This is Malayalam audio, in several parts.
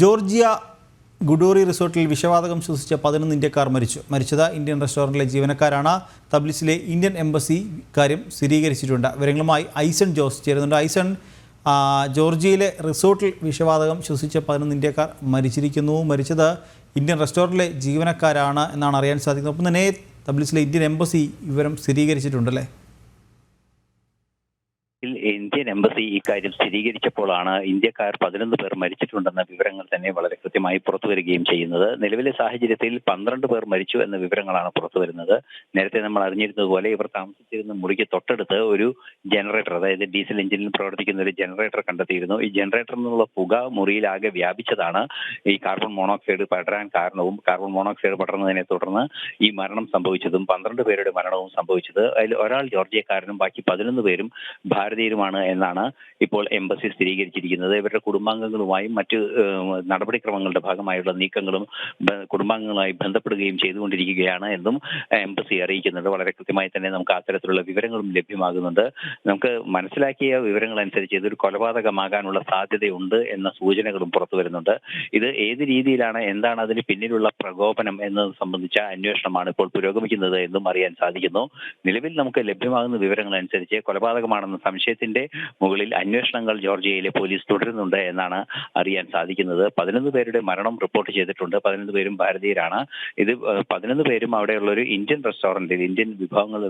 ജോർജിയ ഗുഡോറി റിസോർട്ടിൽ വിഷവാതകം ശ്വസിച്ച 11 ഇന്ത്യക്കാർ മരിച്ചത് ഇന്ത്യൻ റെസ്റ്റോറൻറ്റിലെ ജീവനക്കാരാണ്. തബ്ലിസിലെ ഇന്ത്യൻ എംബസി കാര്യം സ്ഥിരീകരിച്ചിട്ടുണ്ട്. വിവരങ്ങളുമായി ഐസൺ ജോസ് ചേരുന്നുണ്ട്. ഐസൺ, ജോർജിയയിലെ റിസോർട്ടിൽ വിഷവാതകം ശ്വസിച്ച 11 ഇന്ത്യക്കാർ മരിച്ചത് ഇന്ത്യൻ റെസ്റ്റോറൻറ്റിലെ ജീവനക്കാരാണ് എന്നാണ് അറിയാൻ സാധിക്കുന്നത്. ഒപ്പം തന്നെ തബ്ലിസിലെ ഇന്ത്യൻ എംബസി വിവരം സ്ഥിരീകരിച്ചിട്ടുണ്ടല്ലേ? ഇന്ത്യൻ എംബസി ഇക്കാര്യം സ്ഥിരീകരിച്ചപ്പോഴാണ് ഇന്ത്യക്കാർ 11 പേർ മരിച്ചിട്ടുണ്ടെന്ന വിവരങ്ങൾ തന്നെ വളരെ കൃത്യമായി പുറത്തുവരികയും ചെയ്യുന്നത്. നിലവിലെ സാഹചര്യത്തിൽ 12 പേർ മരിച്ചു എന്ന വിവരങ്ങളാണ് പുറത്തുവരുന്നത്. നേരത്തെ നമ്മൾ അറിഞ്ഞിരുന്നതുപോലെ ഇവർ താമസിച്ചിരുന്ന മുറിക്ക് തൊട്ടടുത്ത് ഒരു ജനറേറ്റർ, അതായത് ഡീസൽ എഞ്ചിനിൽ പ്രവർത്തിക്കുന്ന ഒരു ജനറേറ്റർ കണ്ടെത്തിയിരുന്നു. ഈ ജനറേറ്ററിൽ നിന്നുള്ള പുക മുറിയിലാകെ വ്യാപിച്ചതാണ് ഈ കാർബൺ മോണോക്സൈഡ് പടരാൻ കാരണവും. കാർബൺ മോണോക്സൈഡ് പടർന്നതിനെ തുടർന്ന് ഈ മരണം സംഭവിച്ചതും 12 പേരുടെ മരണവും സംഭവിച്ചത്. അതിൽ ഒരാൾ ജോർജിയക്കാരനും ബാക്കി 11 പേരും ഭാരതീയരുമാണ് എന്നാണ് ഇപ്പോൾ എംബസി സ്ഥിരീകരിച്ചിരിക്കുന്നത്. ഇവരുടെ കുടുംബാംഗങ്ങളുമായും മറ്റ് നടപടിക്രമങ്ങളുടെ ഭാഗമായുള്ള നീക്കങ്ങളും കുടുംബാംഗങ്ങളുമായി ബന്ധപ്പെടുകയും ചെയ്തുകൊണ്ടിരിക്കുകയാണ് എന്നും എംബസി അറിയിക്കുന്നുണ്ട്. വളരെ കൃത്യമായി തന്നെ നമുക്ക് അത്തരത്തിലുള്ള വിവരങ്ങളും ലഭ്യമാകുന്നുണ്ട്. നമുക്ക് മനസ്സിലാക്കിയ വിവരങ്ങൾ അനുസരിച്ച് ഇതൊരു കൊലപാതകമാകാനുള്ള സാധ്യതയുണ്ട് എന്ന സൂചനകളും പുറത്തു വരുന്നുണ്ട്. ഇത് ഏത് രീതിയിലാണ്, എന്താണ് അതിന് പിന്നിലുള്ള പ്രകോപനം എന്നത് സംബന്ധിച്ച അന്വേഷണമാണ് ഇപ്പോൾ പുരോഗമിക്കുന്നത് എന്നും അറിയാൻ സാധിക്കുന്നു. നിലവിൽ നമുക്ക് ലഭ്യമാകുന്ന വിവരങ്ങൾ അനുസരിച്ച് കൊലപാതകമാണെന്ന സംശയത്തിന്റെ മുകളിൽ അന്വേഷണങ്ങൾ ജോർജിയയിലെ പോലീസ് തുടരുന്നുണ്ട് എന്നാണ് അറിയാൻ സാധിക്കുന്നത്. 11 പേരുടെ മരണം റിപ്പോർട്ട് ചെയ്തിട്ടുണ്ട്. 11 പേരും ഭാരതീയരാണ്. ഇത് 11 പേരും അവിടെയുള്ള ഒരു ഇന്ത്യൻ റെസ്റ്റോറന്റിൽ, ഇന്ത്യൻ വിഭവങ്ങൾ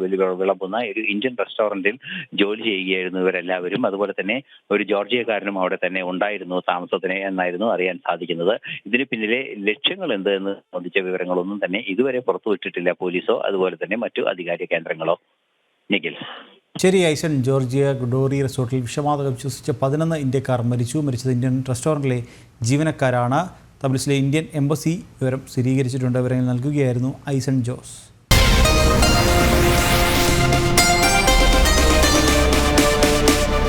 വിളമ്പുന്ന ഒരു ഇന്ത്യൻ റെസ്റ്റോറന്റിൽ ജോലി ചെയ്യുകയായിരുന്നു ഇവരെല്ലാവരും. അതുപോലെ തന്നെ ഒരു ജോർജിയക്കാരനും അവിടെ തന്നെ ഉണ്ടായിരുന്നു താമസത്തിന് എന്നായിരുന്നു അറിയാൻ സാധിക്കുന്നത്. ഇതിന് പിന്നിലെ ലക്ഷ്യങ്ങൾ എന്ത് എന്ന് സംബന്ധിച്ച വിവരങ്ങളൊന്നും തന്നെ ഇതുവരെ പുറത്തുവിട്ടിട്ടില്ല പോലീസോ അതുപോലെ തന്നെ മറ്റു അധികാര കേന്ദ്രങ്ങളോ. നിഖിൽ. ശരി ഐസൺ, ജോർജിയ ഗുഡോറി റിസോർട്ടിൽ വിഷവാതകം ശ്വസിച്ച 11 ഇന്ത്യക്കാർ മരിച്ചത് ഇന്ത്യൻ റെസ്റ്റോറൻറ്റിലെ ജീവനക്കാരാണ്. തബ്ലിസിലെ ഇന്ത്യൻ എംബസി വിവരം സ്ഥിരീകരിച്ചിട്ടുണ്ട്. വിവരങ്ങൾ നൽകുകയായിരുന്നു ഐസൺ ജോസ്.